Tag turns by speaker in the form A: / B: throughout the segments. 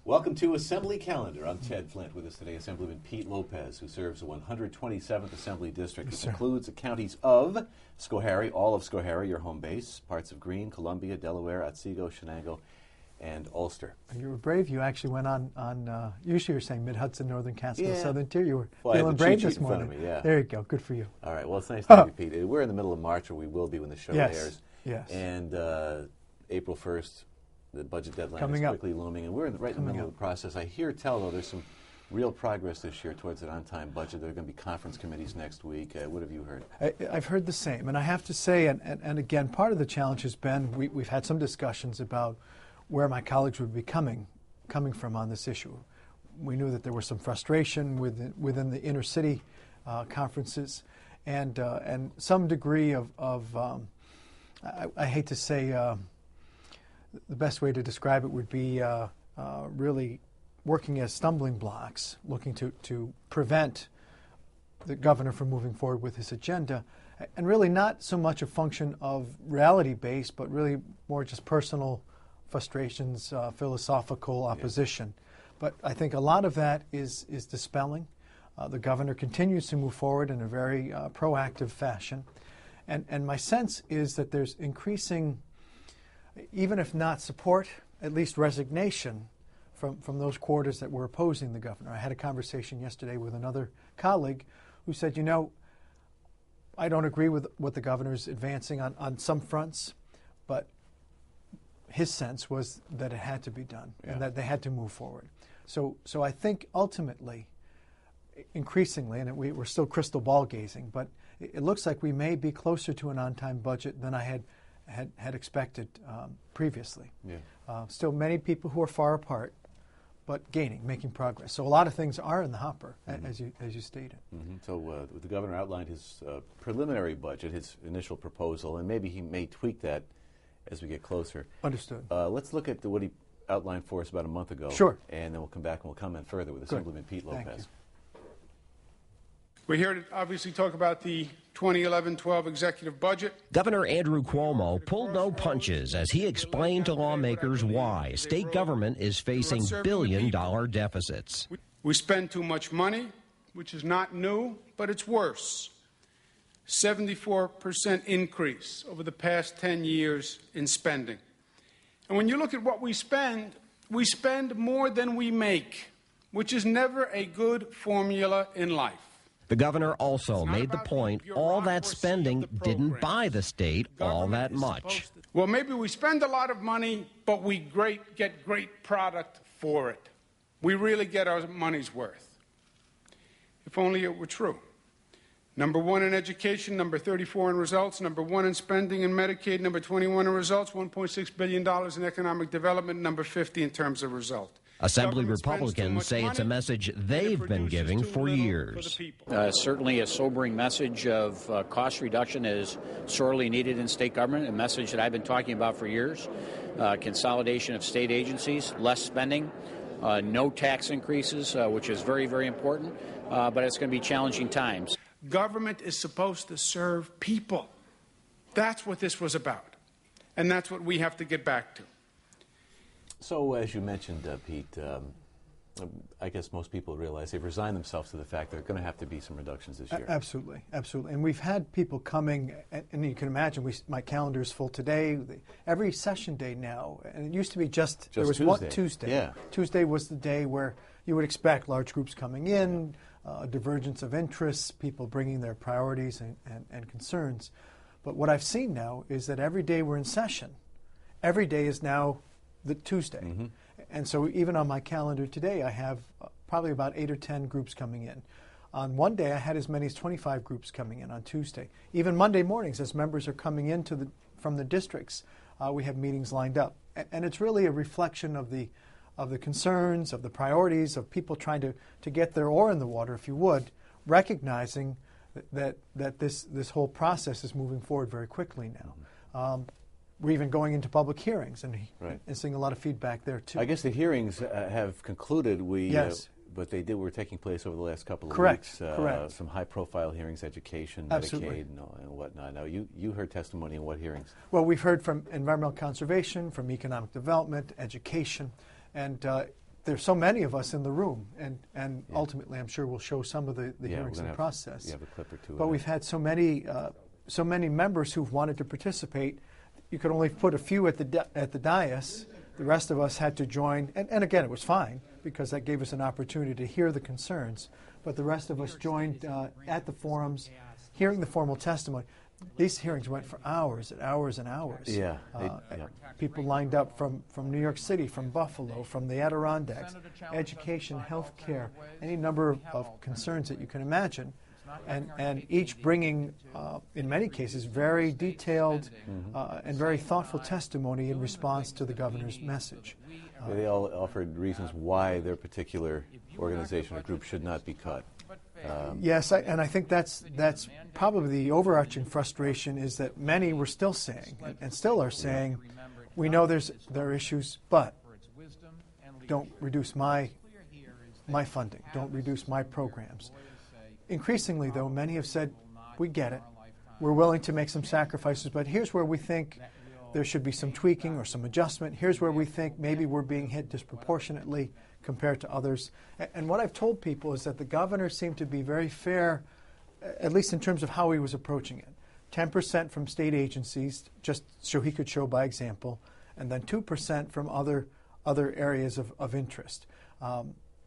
A: Welcome to Assembly Calendar. I'm Ted Flint. With us today, Assemblyman Pete Lopez, who serves the 127th Assembly District, which includes the counties of Schoharie, all of Schoharie, your home base, parts of Greene, Columbia, Delaware, Otsego, Shenango, and Ulster.
B: You were brave. You actually went on usually you're saying Mid-Hudson, Northern Catskill,
A: Yeah.
B: Southern Tier. You were
A: Well,
B: feeling brave this
A: in front
B: morning.
A: of me, yeah.
B: There you go. Good for you.
A: All right. Well, it's nice to have you, Pete. We're in the middle of March, or we will be when the show airs.
B: Yes.
A: And April 1st, the budget deadline
B: Coming
A: is
B: up.
A: quickly looming, and we're right in the middle of the process. I hear tell, though, there's some real progress this year towards an on-time budget. There are going to be conference committees next week. What have you heard?
B: I've heard the same, and I have to say, and again, part of the challenge has been we've had some discussions about where my colleagues would be coming from on this issue. We knew that there was some frustration within the inner city conferences, and some degree of I hate to say. The best way to describe it would be really working as stumbling blocks, looking to prevent the governor from moving forward with his agenda, and really not so much a function of reality-based, but really more just personal frustrations, philosophical opposition. But I think a lot of that is dispelling. The governor continues to move forward in a very proactive fashion, and my sense is that there's increasing, even if not support, at least resignation from those quarters that were opposing the governor. I had a conversation yesterday with another colleague who said, you know, I don't agree with what the governor's advancing on some fronts, but his sense was that it had to be done and that they had to move forward. So I think ultimately, increasingly, and we're still crystal ball gazing, but it looks like we may be closer to an on-time budget than I had expected previously. Still many people who are far apart, but making progress. So a lot of things are in the hopper, as you stated.
A: So the governor outlined his preliminary budget, his initial proposal, and maybe he may tweak that as we get closer.
B: Understood.
A: Let's look at what he outlined for us about a month ago.
B: Sure.
A: And then we'll come back and we'll comment further with Assemblyman Pete Lopez.
C: We're here to obviously talk about the 2011-12 executive budget.
D: Governor Andrew Cuomo pulled no punches as he explained to lawmakers why state government is facing billion-dollar deficits.
C: We spend too much money, which is not new, but it's worse. 74% increase over the past 10 years in spending. And when you look at what we spend more than we make, which is never a good formula in life.
D: The governor also made the point all that spending didn't buy the state all that much.
C: Well, maybe we spend a lot of money, but we get great product for it. We really get our money's worth. If only it were true. Number 1 in education, number 34 in results, number 1 in spending in Medicaid, number 21 in results, $1.6 billion in economic development, number 50 in terms of result.
D: Assembly Republicans say it's a message they've been giving for years.
E: Certainly a sobering message of cost reduction is sorely needed in state government, a message that I've been talking about for years. Consolidation of state agencies, less spending, no tax increases, which is very, very important, but it's going to be challenging times.
C: Government is supposed to serve people. That's what this was about, and that's what we have to get back to.
A: So, as you mentioned, Pete, I guess most people realize they've resigned themselves to the fact there are going to have to be some reductions this year.
B: Absolutely, absolutely. And we've had people coming, and you can imagine, my calendar is full today. Every session day now, and it used to be just there was
A: Tuesday.
B: one Tuesday.
A: Yeah.
B: Tuesday was the day where you would expect large groups coming in, divergence of interests, people bringing their priorities and concerns. But what I've seen now is that every day we're in session, every day is now the Tuesday. And so even on my calendar today, I have probably about 8 or 10 groups coming in. On one day, I had as many as 25 groups coming in on Tuesday. Even Monday mornings, as members are coming in from the districts, we have meetings lined up. And it's really a reflection of the concerns, of the priorities, of people trying to get their oar in the water, if you would, recognizing that this whole process is moving forward very quickly now. We're even going into public hearings and seeing a lot of feedback there, too.
A: I guess the hearings have concluded.
B: Yes.
A: But they were taking place over the last couple of
B: weeks.
A: Correct. Some high-profile hearings, education,
B: Absolutely.
A: Medicaid, and whatnot. Now, you heard testimony in what hearings?
B: Well, we've heard from environmental conservation, from economic development, education, and there's so many of us in the room, and ultimately I'm sure we'll show some of the hearings in the process.
A: You have a clip or two.
B: But we've had so many members who've wanted to participate. You could only put a few at the dais. The rest of us had to join, and again, it was fine because that gave us an opportunity to hear the concerns. But the rest of us joined at the forums, hearing the formal testimony. These hearings went for hours and hours and hours.
A: Yeah.
B: People lined up from New York City, from Buffalo, from the Adirondacks, education, health care, any number of concerns that you can imagine. And each bringing, in many cases, very detailed and very thoughtful testimony in response to the governor's message.
A: They all offered reasons why their particular organization or group should not be cut.
B: Yes, and I think that's probably the overarching frustration is that many were still saying, and still are saying, we know there are issues, but don't reduce my funding, don't reduce my programs. Increasingly, though, many have said, we get it. We're willing to make some sacrifices, but here's where we think there should be some tweaking or some adjustment. Here's where we think maybe we're being hit disproportionately compared to others. And what I've told people is that the governor seemed to be very fair, at least in terms of how he was approaching it. 10% from state agencies, just so he could show by example, and then 2% from other areas of interest.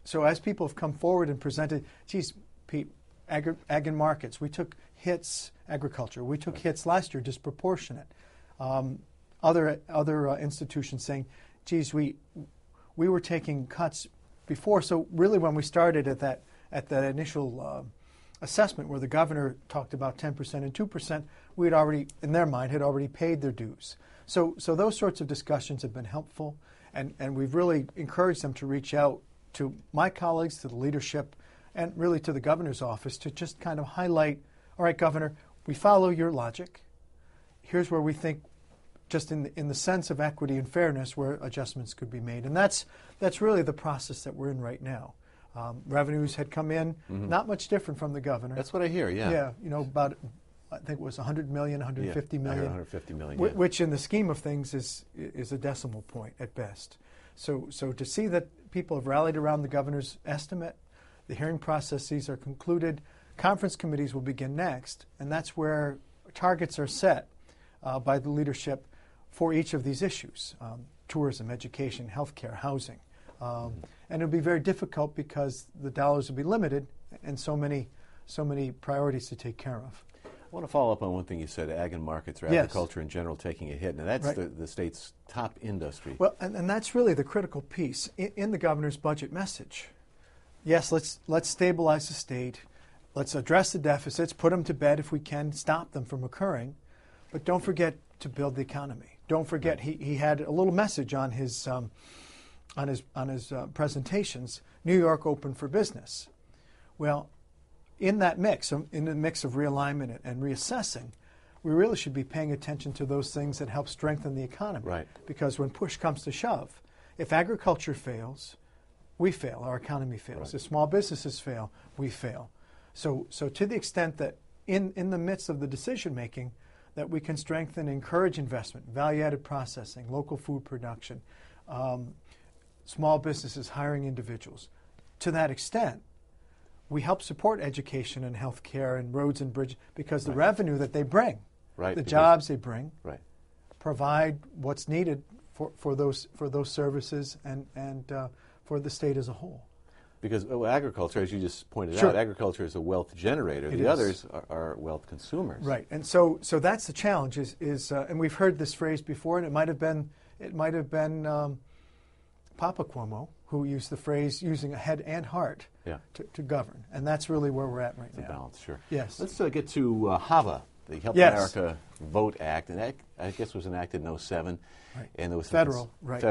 B: So as people have come forward and presented, geez, Pete, ag and markets, we took hits, agriculture, we took hits last year disproportionate. Other institutions saying, geez, we were taking cuts before. So really when we started at that initial assessment where the governor talked about 10% and 2%, we had already, in their mind, had already paid their dues. So those sorts of discussions have been helpful, and we've really encouraged them to reach out to my colleagues, to the leadership, and really to the governor's office to just kind of highlight, all right, Governor, we follow your logic. Here's where we think, just in the sense of equity and fairness, where adjustments could be made. And that's really the process that we're in right now. Revenues had come in, not much different from the governor.
A: That's what I hear, yeah.
B: Yeah, you know, about, I think it was 100 million, 150 million.
A: 150 million,
B: which in the scheme of things is a decimal point at best. So to see that people have rallied around the governor's estimate, the hearing processes are concluded, conference committees will begin next, and that's where targets are set by the leadership for each of these issues, tourism, education, healthcare, housing. And it'll be very difficult because the dollars will be limited and so many priorities to take care of.
A: I want to follow up on one thing you said, ag and markets, or agriculture in general taking a hit. Now that's right. the state's top industry.
B: Well, and that's really the critical piece in the governor's budget message. Yes, let's stabilize the state. Let's address the deficits, put them to bed if we can, stop them from occurring. But don't forget to build the economy. Don't forget he had a little message on his presentations. New York open for business. Well, in that mix, in the mix of realignment and reassessing, we really should be paying attention to those things that help strengthen the economy.
A: Right. Because
B: when push comes to shove, if agriculture fails, we fail. Our economy fails.
A: Right.
B: If small businesses fail, we fail. So to the extent that in the midst of the decision making, that we can strengthen and encourage investment, value-added processing, local food production, small businesses hiring individuals. To that extent, we help support education and health care and roads and bridges because the revenue that they bring, the jobs they bring, provide what's needed for those services and for the state as a whole.
A: Because agriculture, as you just pointed out, agriculture is a wealth generator. The others are wealth consumers.
B: Right, and so that's the challenge. And we've heard this phrase before, and it might have been Papa Cuomo who used the phrase using a head and heart to govern, and that's really where we're at right now.
A: The balance, sure.
B: Yes.
A: Let's get to HAVA, the Help America Vote Act, and that I guess was enacted in 2007.
B: Right.
A: And there was
B: federal,
A: right.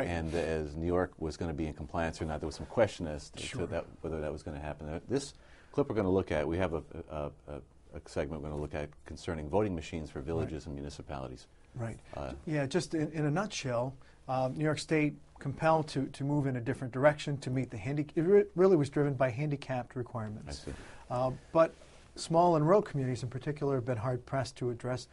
A: And as New York was going to be in compliance or not, there was some question as to whether that was going to happen. This clip we're going to look at, we have a segment we're going to look at concerning voting machines for villages and municipalities.
B: Right. Just in a nutshell, New York State compelled to move in a different direction to meet the it really was driven by handicapped requirements.
A: I see.
B: But small and rural communities in particular have been hard pressed to address.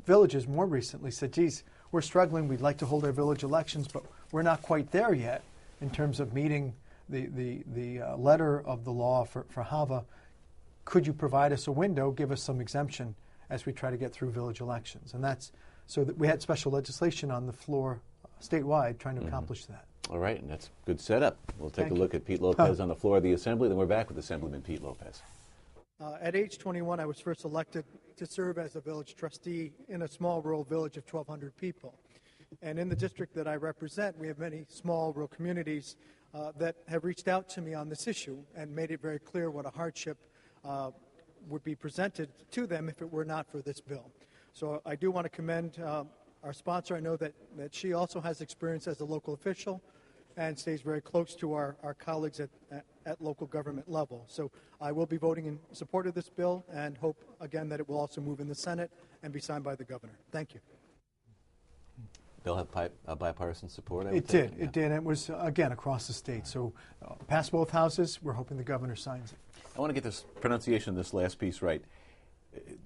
B: Villages more recently said, geez, we're struggling, we'd like to hold our village elections, but we're not quite there yet in terms of meeting the letter of the law for HAVA. Could you provide us a window, give us some exemption as we try to get through village elections? And that's so that we had special legislation on the floor statewide trying to accomplish that.
A: All right, and that's a good setup. We'll take a look at Pete Lopez on the floor of the Assembly, then we're back with Assemblyman Pete Lopez.
B: At age 21, I was first elected to serve as a village trustee in a small rural village of 1,200 people. And in the district that I represent, we have many small rural communities that have reached out to me on this issue and made it very clear what a hardship would be presented to them if it were not for this bill. So I do want to commend our sponsor. I know that she also has experience as a local official and stays very close to our colleagues at local government level. So I will be voting in support of this bill and hope, again, that it will also move in the Senate and be signed by the governor. Thank you.
A: Bill have bipartisan support?
B: It did. It did. And it was, again, across the state. So passed both houses. We're hoping the governor signs it.
A: I want to get this pronunciation of this last piece right.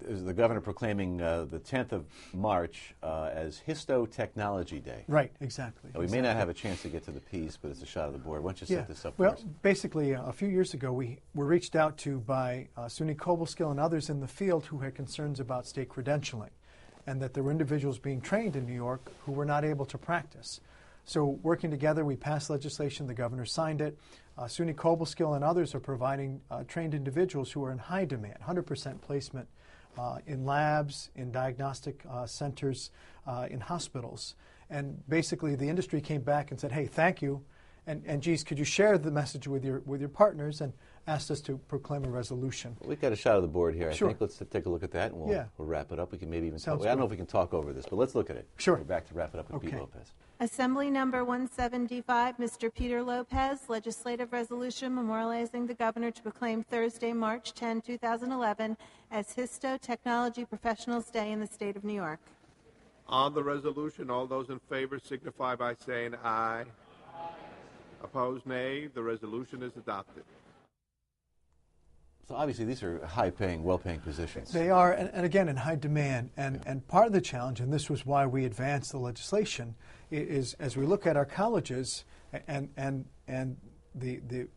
A: Is the governor proclaiming the 10th of March as Histotechnology Day?
B: Right, exactly.
A: Now, we may not have a chance to get to the piece, but it's a shot of the board. Why don't you set this up for
B: well,
A: us?
B: basically, a few years ago, we were reached out to by SUNY Cobleskill and others in the field who had concerns about state credentialing, and that there were individuals being trained in New York who were not able to practice. So working together, we passed legislation. The governor signed it. SUNY Cobleskill and others are providing trained individuals who are in high demand, 100% placement in labs, in diagnostic centers, in hospitals. And basically, the industry came back and said, hey, thank you. And geez, could you share the message with your partners, and asked us to proclaim a resolution.
A: Well, we've got a shot of the board here.
B: Sure.
A: I think let's take a look at that, and we'll wrap it up. We can maybe even talk. I don't know if we can talk over this, but let's look at it.
B: Sure.
A: We're back to wrap it up with Pete Lopez.
F: Assembly Number 175, Mr. Peter Lopez, legislative resolution memorializing the governor to proclaim Thursday, March 10, 2011, as Histotechnology Professionals Day in the state of New York.
G: On the resolution, all those in favor signify by saying aye. Opposed, nay. The resolution is adopted.
A: So obviously these are high-paying, well-paying positions.
B: They are, and again, in high demand. And part of the challenge, and this was why we advanced the legislation, is as we look at our colleges and the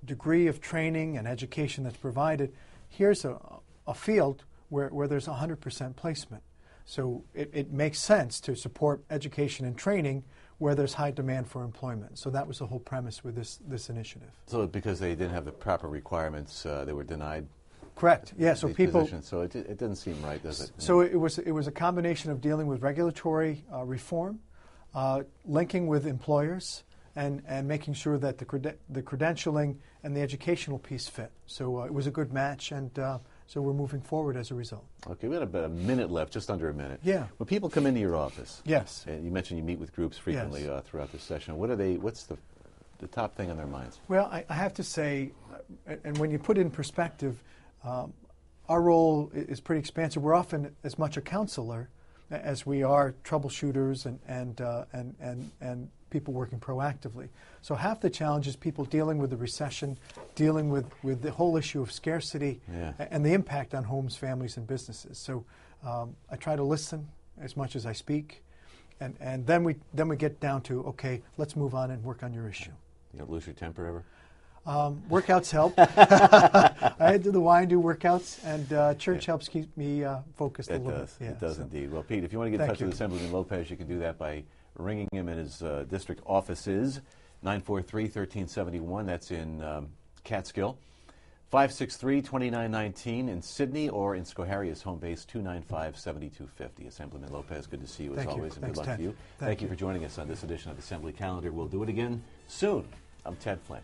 B: degree of training and education that's provided, here's a field where there's 100% placement. So it makes sense to support education and training where there's high demand for employment. So that was the whole premise with this initiative.
A: So because they didn't have the proper requirements, they were denied.
B: Correct. Yeah. So people.
A: Positions. So it doesn't seem right, does it?
B: So it was a combination of dealing with regulatory reform, linking with employers, and making sure that the credentialing and the educational piece fit. So it was a good match, and so we're moving forward as a result.
A: Okay, we have about a minute left, just under a minute.
B: Yeah.
A: When people come into your office,
B: yes,
A: and you mentioned you meet with groups frequently throughout the session. What's the top thing on their minds?
B: Well, I have to say, and when you put it in perspective, our role is pretty expansive. We're often as much a counselor as we are troubleshooters and people working proactively. So half the challenge is people dealing with the recession, dealing with the whole issue of scarcity and the impact on homes, families, and businesses. So I try to listen as much as I speak, and then we get down to, okay, let's move on and work on your issue.
A: You don't lose your temper ever?
B: Workouts help. I do the wine, do workouts, and church helps keep me focused a little bit. Yeah,
A: it does indeed. Well, Pete, if you want to get in touch with Assemblyman Lopez, you can do that by ringing him in his district offices, 943-1371. That's in Catskill. 563-2919 in Sydney, or in Schoharie, his home base, 295-7250. Assemblyman Lopez, good to see you as always, and good luck to you. Thank you for joining us on this edition of Assembly Calendar. We'll do it again soon. I'm Ted Flint.